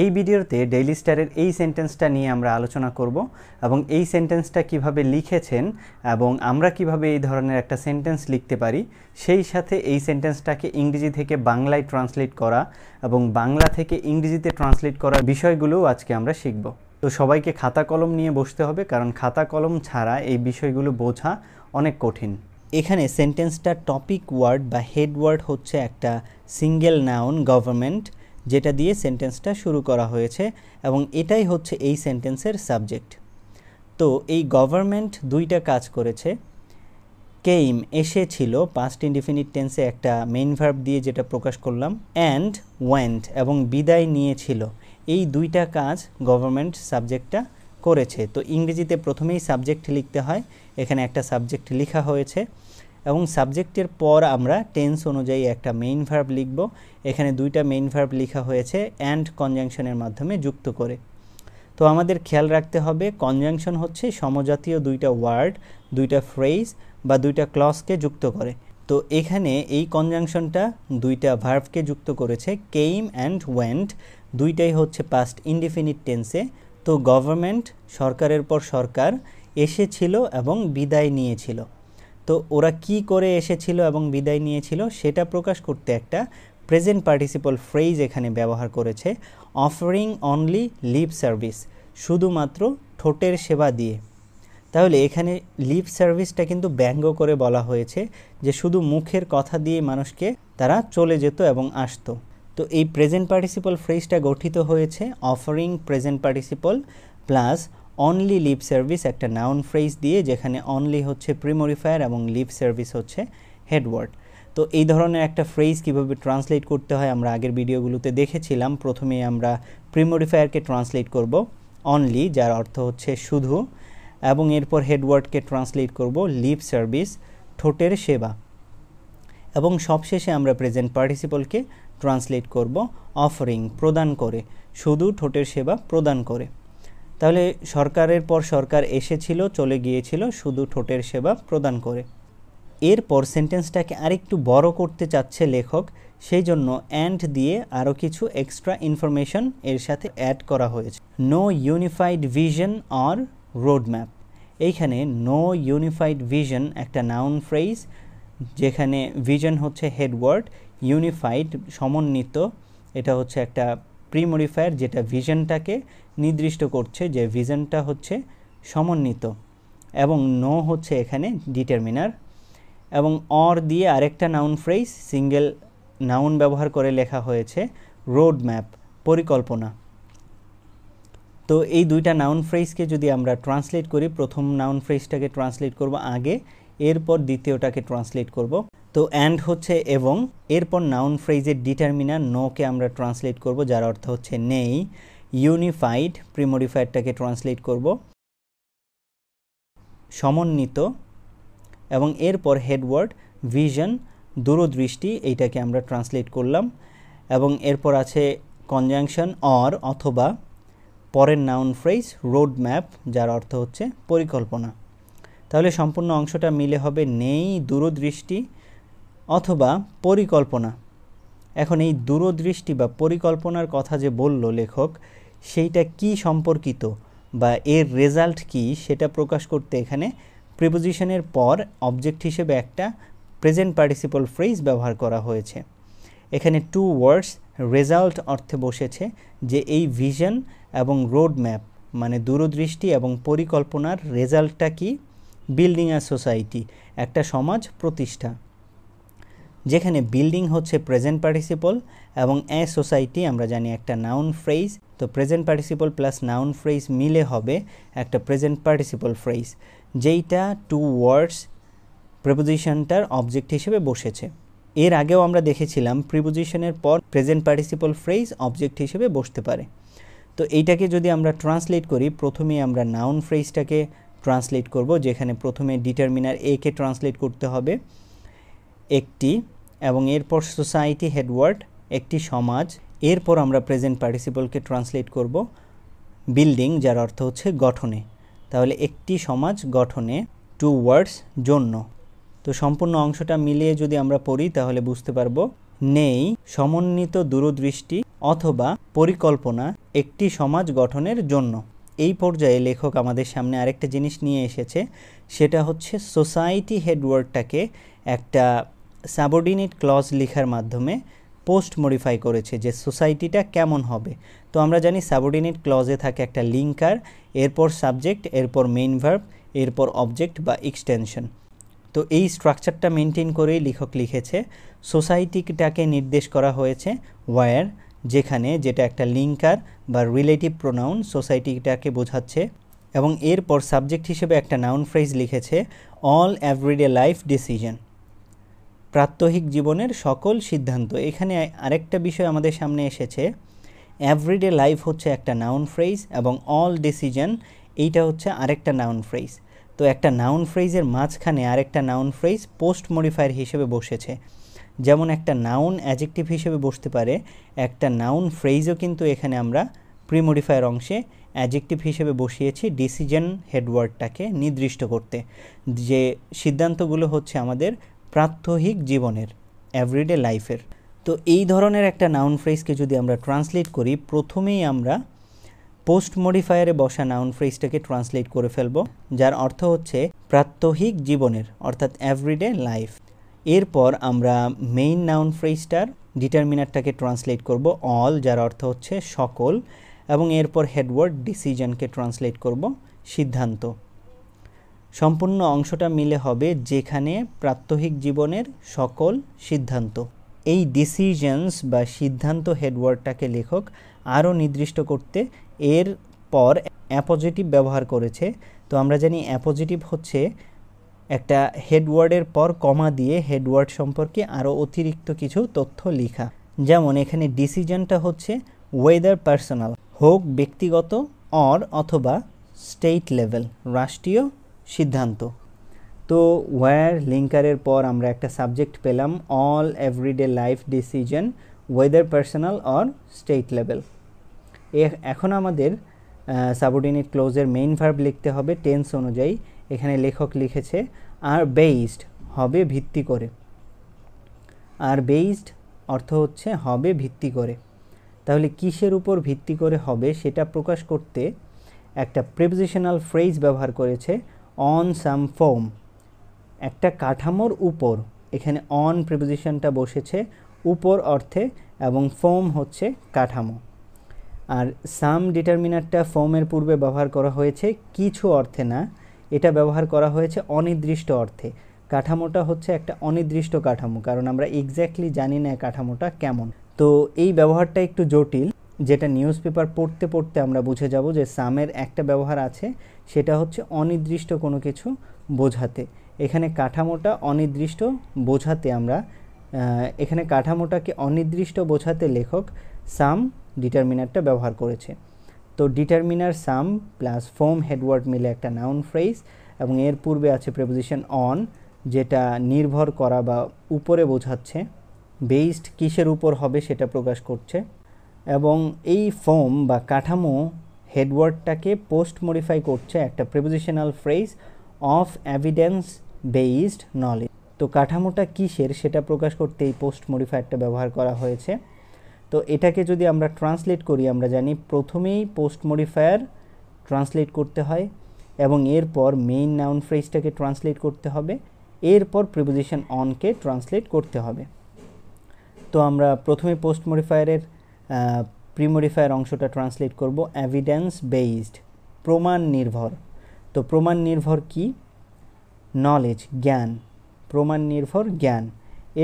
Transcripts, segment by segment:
এই ভিডিওতে ডেইলি স্টারের এই সেন্টেন্সটা নিয়ে আমরা আলোচনা করব এবং এই সেন্টেন্সটা কিভাবে লিখেছেন এবং আমরা কিভাবে এই ধরনের একটা সেন্টেন্স লিখতে পারি, সেই সাথে এই সেন্টেন্সটাকে ইংরেজি থেকে বাংলায় ট্রান্সলেট করা এবং বাংলা থেকে ইংরেজিতে ট্রান্সলেট করার বিষয়গুলোও আজকে আমরা শিখব। তো সবাইকে খাতা কলম নিয়ে বসতে হবে, কারণ খাতা কলম ছাড়া এই বিষয়গুলো বোঝা অনেক কঠিন। এখানে সেন্টেন্সটা টপিক ওয়ার্ড বা হেড ওয়ার্ড হচ্ছে একটা সিঙ্গেল নাউন গভর্নমেন্ট, যেটা দিয়ে সেন্টেন্সটা শুরু করা হয়েছে এবং এটাই হচ্ছে এই সেন্টেন্সের সাবজেক্ট। তো এই গভর্নমেন্ট দুইটা কাজ করেছে। কেইম এসেছিল, পাস্ট ইনডিফিনিট টেন্সে একটা মেইন ভার্ব দিয়ে যেটা প্রকাশ করলাম, অ্যান্ড ওয়েন্ট এবং বিদায় নিয়েছিল। এই দুইটা কাজ গভর্নমেন্ট সাবজেক্টটা করেছে। তো ইংরেজিতে প্রথমেই সাবজেক্ট লিখতে হয়, এখানে একটা সাবজেক্ট লেখা হয়েছে এবং সাবজেক্টের পর আমরা টেন্স অনুযায়ী একটা মেইন ভার্ব লিখব। এখানে দুইটা মেইন ভার্ব লেখা হয়েছে অ্যান্ড কনজাংশনের মাধ্যমে যুক্ত করে। তো আমাদের খেয়াল রাখতে হবে কনজাংশন হচ্ছে সমজাতীয় দুইটা ওয়ার্ড, দুইটা ফ্রেজ বা দুইটা ক্লজকে যুক্ত করে। তো এখানে এই কনজাংশনটা দুইটা ভার্বকে যুক্ত করেছে, কেইম অ্যান্ড ওয়েন্ট, দুইটাই হচ্ছে পাস্ট ইনডিফিনিট টেন্সে। তো গভর্নমেন্ট সরকারের পর সরকার এসেছিল এবং বিদায় নিয়েছিল। তো ওরা কি করে এসেছিল এবং বিদায় নিয়েছিল সেটা প্রকাশ করতে একটা প্রেজেন্ট পার্টিসিপল ফ্রেজ এখানে ব্যবহার করেছে, অফারিং অনলি লিপ সার্ভিস, শুধুমাত্র ঠোঁটের সেবা দিয়ে। তাহলে এখানে লিপ সার্ভিসটা কিন্তু ব্যঙ্গ করে বলা হয়েছে যে শুধু মুখের কথা দিয়ে মানুষকে তারা চলে যেত এবং আসতো। তো এই প্রেজেন্ট পার্টিসিপল ফ্রেজটা গঠিত হয়েছে offering present participle plus only lip service, একটা নাউন ফ্রেজ দিয়ে, যেখানে অনলি হচ্ছে প্রিমরিফায়ার এবং লিপ সার্ভিস হচ্ছে হেডওয়ার্ড। তো এই ধরনের একটা ফ্রেজ কিভাবে ট্রান্সলেট করতে হয় আমরা আগের ভিডিওগুলোতে দেখেছিলাম। প্রথমেই আমরা প্রিমরিফায়ারকে ট্রান্সলেট করব অনলি, যার অর্থ হচ্ছে শুধু, এবং এরপর হেডওয়ার্ডকে ট্রান্সলেট করব লিপ সার্ভিস, ঠোঁটের সেবা, এবং সবশেষে আমরা প্রেজেন্ট পার্টিসিপলকে ট্রান্সলেট করব অফারিং, প্রদান করে, শুধু ঠোঁটের সেবা প্রদান করে। তাহলে সরকারের পর সরকার এসেছিল, চলে গিয়েছিল, শুধু ঠোঁটের সেবা প্রদান করে। এরপর সেন্টেন্সটাকে আরেকটু বড় করতে চাচ্ছে লেখক, সেই জন্য অ্যান্ড দিয়ে আরও কিছু এক্সট্রা ইনফরমেশন এর সাথে অ্যাড করা হয়েছে। No unified vision or road map. এইখানে নো ইউনিফাইড ভিশন একটা নাউন ফ্রেজ, যেখানে ভিশন হচ্ছে হেডওয়ার্ড, ইউনিফাইড সমন্বিত, এটা হচ্ছে একটা প্রিমরিফায়ার যেটা ভিশনটাকে নির্দিষ্ট করছে যে ভিশনটা হচ্ছে সমন্বিত, এবং নো হচ্ছে এখানে ডিটারমিনার, এবং অর দিয়ে আরেকটা নাউন ফ্রেজ সিঙ্গেল নাউন ব্যবহার করে লেখা হয়েছে রোড ম্যাপ, পরিকল্পনা। তো এই দুইটা নাউন ফ্রেজকে যদি আমরা ট্রান্সলেট করি, প্রথম নাউন ফ্রেজটাকে ট্রান্সলেট করব আগে, এরপর দ্বিতীয়টাকে ট্রান্সলেট করব। তো অ্যান্ড হচ্ছে এবং, এরপর নাউন ফ্রেজের ডিটারমিনার নোকে আমরা ট্রান্সলেট করব, যার অর্থ হচ্ছে নেই। ইউনিফাইড প্রিমরিফায়ারটাকে ট্রান্সলেট করব সমন্বিত, এবং এরপর হেডওয়ার্ড ভিশন দূরদৃষ্টি, এইটাকে আমরা ট্রান্সলেট করলাম, এবং এরপর আছে কনজাংশন অর অথবা, পরের নাউন ফ্রেজ রোড ম্যাপ, যার অর্থ হচ্ছে পরিকল্পনা। তাহলে সম্পূর্ণ অংশটা মিলে হবে নেই দূরদৃষ্টি অথবা পরিকল্পনা। এখন এই দূরদৃষ্টি বা পরিকল্পনার কথা যে বলল লেখক, সেইটা কি সম্পর্কিত বা এর রেজাল্ট কি সেটা প্রকাশ করতে এখানে প্রিপোজিশনের পর অবজেক্ট হিসেবে একটা প্রেজেন্ট পার্টিসিপল ফ্রেজ ব্যবহার করা হয়েছে। এখানে টু ওয়ার্ডস রেজাল্ট অর্থে বসেছে যে এই ভিশন এবং রোড ম্যাপ মানে দূরদৃষ্টি এবং পরিকল্পনার রেজাল্টটা কি, বিল্ডিং আ সোসাইটি, একটা সমাজ প্রতিষ্ঠা, যেখানে বিল্ডিং হচ্ছে প্রেজেন্ট পার্টিসিপল এবং এ সোসাইটি আমরা জানি একটা নাউন ফ্রেজ। তো present participle plus noun phrase মিলে হবে একটা প্রেজেন্ট পার্টিসিপল ফ্রেজ, যেইটা টু ওয়ার্ডস প্রিপোজিশনটার অবজেক্ট হিসেবে বসেছে। এর আগেও আমরা দেখেছিলাম প্রিপোজিশনের পর প্রেজেন্ট পার্টিসিপল ফ্রেজ অবজেক্ট হিসেবে বসতে পারে। তো এইটাকে যদি আমরা ট্রান্সলেট করি, প্রথমে আমরা নাউন ফ্রেজটাকে ট্রান্সলেট করব, যেখানে প্রথমে ডিটারমিনার এ কে ট্রান্সলেট করতে হবে একটি, এবং এরপর সোসাইটি হেডওয়ার্ড একটি সমাজ, এরপর আমরা প্রেজেন্ট পার্টিসিপলকে ট্রান্সলেট করব বিল্ডিং, যার অর্থ হচ্ছে গঠনে। তাহলে একটি সমাজ গঠনে, টু ওয়ার্ডস জন্য। তো সম্পূর্ণ অংশটা মিলিয়ে যদি আমরা পড়ি তাহলে বুঝতে পারবো নেই সমন্বিত দূরদৃষ্টি অথবা পরিকল্পনা একটি সমাজ গঠনের জন্য। এই পর্যায়ে লেখক আমাদের সামনে আরেকটা জিনিস নিয়ে এসেছে, সেটা হচ্ছে সোসাইটি হেডওয়ার্ডটাকে একটা সাবঅর্ডিনেট ক্লজ লেখার মাধ্যমে পোস্ট মডিফাই করেছে যে সোসাইটিটা কেমন হবে। তো আমরা জানি সাবঅর্ডিনেট ক্লজে থাকে একটা লিঙ্কার, এরপর সাবজেক্ট, এরপর মেইন ভার্ব, এরপর অবজেক্ট বা এক্সটেনশন। তো এই স্ট্রাকচারটা মেনটেন করেই লেখক লিখেছে সোসাইটিটাকে নির্দেশ করা হয়েছে ওয়্যার, যেখানে যেটা একটা লিঙ্কার বা রিলেটিভ প্রোনাউন সোসাইটিটাকে বোঝাচ্ছে, এবং এরপর সাবজেক্ট হিসেবে একটা নাউন ফ্রেজ লিখেছে অল এভরিডে লাইফ ডিসিশন, প্রাত্যহিক জীবনের সকল সিদ্ধান্ত। এখানে আরেকটা বিষয় আমাদের সামনে এসেছে, এভরিডে লাইফ হচ্ছে একটা নাউন ফ্রেজ এবং অল ডিসিশন এইটা হচ্ছে আরেকটা নাউন ফ্রেজ। তো একটা নাউন ফ্রেজের মাঝখানে আরেকটা নাউন ফ্রেজ পোস্ট মডিফায়ার হিসেবে বসেছে। যেমন একটা নাউন অ্যাডজেক্টিভ হিসেবে বসতে পারে, একটা নাউন ফ্রেজও কিন্তু এখানে আমরা প্রিমডিফায়ার অংশে অ্যাডজেক্টিভ হিসেবে বসিয়েছি ডিসিশন হেডওয়ার্ডটাকে নির্দিষ্ট করতে, যে সিদ্ধান্তগুলো হচ্ছে আমাদের প্রাত্যহিক জীবনের, এভরিডে লাইফের। তো এই ধরনের একটা নাউন ফ্রেজকে যদি আমরা ট্রান্সলেট করি, প্রথমেই আমরা পোস্ট মডিফায়ারে বসা নাউন ফ্রেজটাকে ট্রান্সলেট করে ফেলব, যার অর্থ হচ্ছে প্রাত্যহিক জীবনের, অর্থাৎ এভরিডে লাইফ। এরপর আমরা মেইন নাউন ফ্রেজটার ডিটারমিনারটাকে ট্রান্সলেট করব অল, যার অর্থ হচ্ছে সকল, এবং এরপর হেডওয়ার্ড ডিসিশনকে ট্রান্সলেট করব সিদ্ধান্ত। সম্পূর্ণ অংশটা মিলে হবে যেখানে প্রাত্যহিক জীবনের সকল সিদ্ধান্ত। এই ডিসিশনস বা সিদ্ধান্ত হেডওয়ার্ডটাকে লেখক আরও নির্দিষ্ট করতে এর পর অ্যাপোজিটিভ ব্যবহার করেছে। তো আমরা জানি অ্যাপোজিটিভ হচ্ছে একটা হেডওয়ার্ডের পর কমা দিয়ে হেডওয়ার্ড সম্পর্কে আরও অতিরিক্ত কিছু তথ্য লেখা। যেমন এখানে ডিসিশনটা হচ্ছে ওয়েদার পার্সোনাল, হোক ব্যক্তিগত, অথবা স্টেট লেভেল, রাষ্ট্রীয় সিদ্ধান্ত। তো ওয়্যার লিঙ্কারের পর আমরা একটা সাবজেক্ট পেলাম all everyday life decision, whether personal or state level. এখন আমাদের সাবঅর্ডিনেট ক্লোজের মেইন ভার্ব লিখতে হবে টেন্স অনুযায়ী। এখানে লেখক লিখেছে আর বেসড, হবে ভিত্তি করে। আর বেসড অর্থ হচ্ছে হবে ভিত্তি করে। তাহলে কিসের উপর ভিত্তি করে হবে সেটা প্রকাশ করতে একটা প্রিপোজিশনাল ফ্রেজ ব্যবহার করেছে অন সাম ফর্ম, একটা কাঠামোর উপর। এখানে অন প্রিপোজিশনটা বসেছে উপর অর্থে এবং ফর্ম হচ্ছে কাঠামো। আর সাম ডিটারমিনারটা ফর্মের পূর্বে ব্যবহার করা হয়েছে কিছু অর্থে না, এটা ব্যবহার করা হয়েছে অনির্দিষ্ট অর্থে। কাঠামোটা হচ্ছে একটা অনির্দিষ্ট কাঠামো, কারণ আমরা এক্স্যাক্টলি জানি না কাঠামোটা কেমন। তো এই ব্যবহারটা একটু জটিল, যেটা নিউজ পেপার পড়তে পড়তে আমরা বুঝে যাব যে সামের একটা ব্যবহার আছে, সেটা হচ্ছে অনির্দিষ্ট কোনো কিছু বোঝাতে। এখানে কাঠামোটা অনির্দিষ্ট বোঝাতে আমরা এখানে কাঠামোটাকে অনির্দিষ্ট বোঝাতে লেখক সাম ডিটারমিনারটা ব্যবহার করেছে। তো ডিটারমিনার সাম প্লাস ফর্ম হেডওয়ার্ড মিলে একটা নাউন ফ্রেজ, এবং এর পূর্বে আছে প্রিপোজিশন অন, যেটা নির্ভর করা বা উপরে বোঝাচ্ছে। বেসড কিসের উপর হবে সেটা প্রকাশ করছে, এবং এই ফর্ম বা কাঠামো হেডওয়ার্ডটাকে পোস্ট মডিফাই করছে একটা prepositional phrase of evidence based knowledge. তো কাঠামোটা কিসের সেটা প্রকাশ করতে এই পোস্ট মডিফায়ারটা ব্যবহার করা হয়েছে। তো এটাকে যদি আমরা ট্রান্সলেট করি, আমরা জানি প্রথমেই পোস্ট মডিফায়ার ট্রান্সলেট করতে হয় এবং এরপর মেইন নাউন ফ্রেজটাকে ট্রান্সলেট করতে হবে, এরপর প্রিপোজিশন অনকে ট্রান্সলেট করতে হবে। তো আমরা প্রথমে পোস্ট মডিফায়ারের প্রিমডিফায়ার অংশটা ট্রান্সলেট করব এভিডেন্স বেসড, প্রমাণ নির্ভর। তো প্রমাণ নির্ভর কি? নলেজ, জ্ঞান, প্রমাণ নির্ভর জ্ঞান।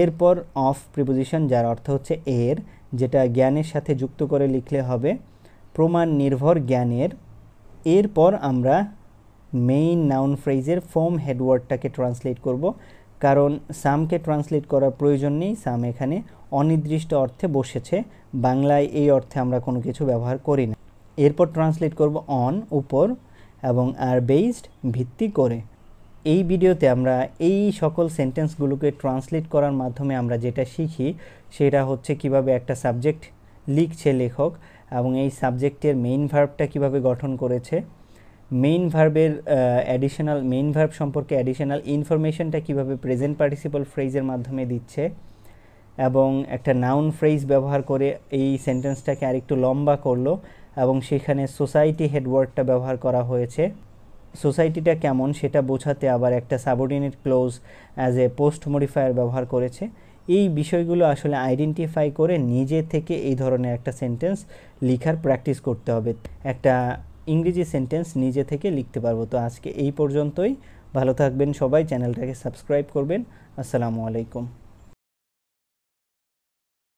এরপর অফ প্রিপোজিশন, যার অর্থ হচ্ছে এর, যেটা জ্ঞানের সাথে যুক্ত করে লিখলে হবে প্রমাণ নির্ভর জ্ঞানের। এরপর আমরা মেইন নাউন ফ্রেজের ফর্ম হেডওয়ার্ডটাকে ট্রান্সলেট করব, কারণ সামকে ট্রান্সলেট করার প্রয়োজন নেই, সাম এখানে অনির্দিষ্ট অর্থে বসেছে, বাংলায় এই অর্থে আমরা কোনো কিছু ব্যবহার করি না। এরপর ট্রান্সলেট করব অন, উপর, এবং আর বেসড, ভিত্তি করে। এই ভিডিওতে আমরা এই সকল সেন্টেন্সগুলোকে ট্রান্সলেট করার মাধ্যমে আমরা যেটা শিখি সেটা হচ্ছে কিভাবে একটা সাবজেক্ট লিখছে লেখক, এবং এই সাবজেক্টের মেইন ভার্বটা কিভাবে গঠন করেছে, মেইন ভার্বের মেইন ভার্ব সম্পর্কে অ্যাডিশনাল ইনফরমেশনটা কিভাবে প্রেজেন্ট পার্টিসিপল ফ্রেজের মাধ্যমে দিচ্ছে, এবং একটা নাউন ফ্রেজ ব্যবহার করে এই সেন্টেন্সটাকে আরেকটু লম্বা করলো, এবং সেখানে সোসাইটি হেডওয়ার্ডটা ব্যবহার করা হয়েছে। সোসাইটিটা কেমন সেটা বোঝাতে আবার একটা subordinate clause as a post modifier ব্যবহার করেছে। এই বিষয়গুলো আসলে আইডেন্টিফাই করে নিজে থেকে এই ধরনের একটা সেন্টেন্স লেখার প্র্যাকটিস করতে হবে। একটা ইংরেজি সেন্টেন্স নিজে থেকে লিখতে পারবো। তো আজকে এই পর্যন্তই। ভালো থাকবেন সবাই, চ্যানেলটাকে সাবস্ক্রাইব করবেন। আসসালামু আলাইকুম।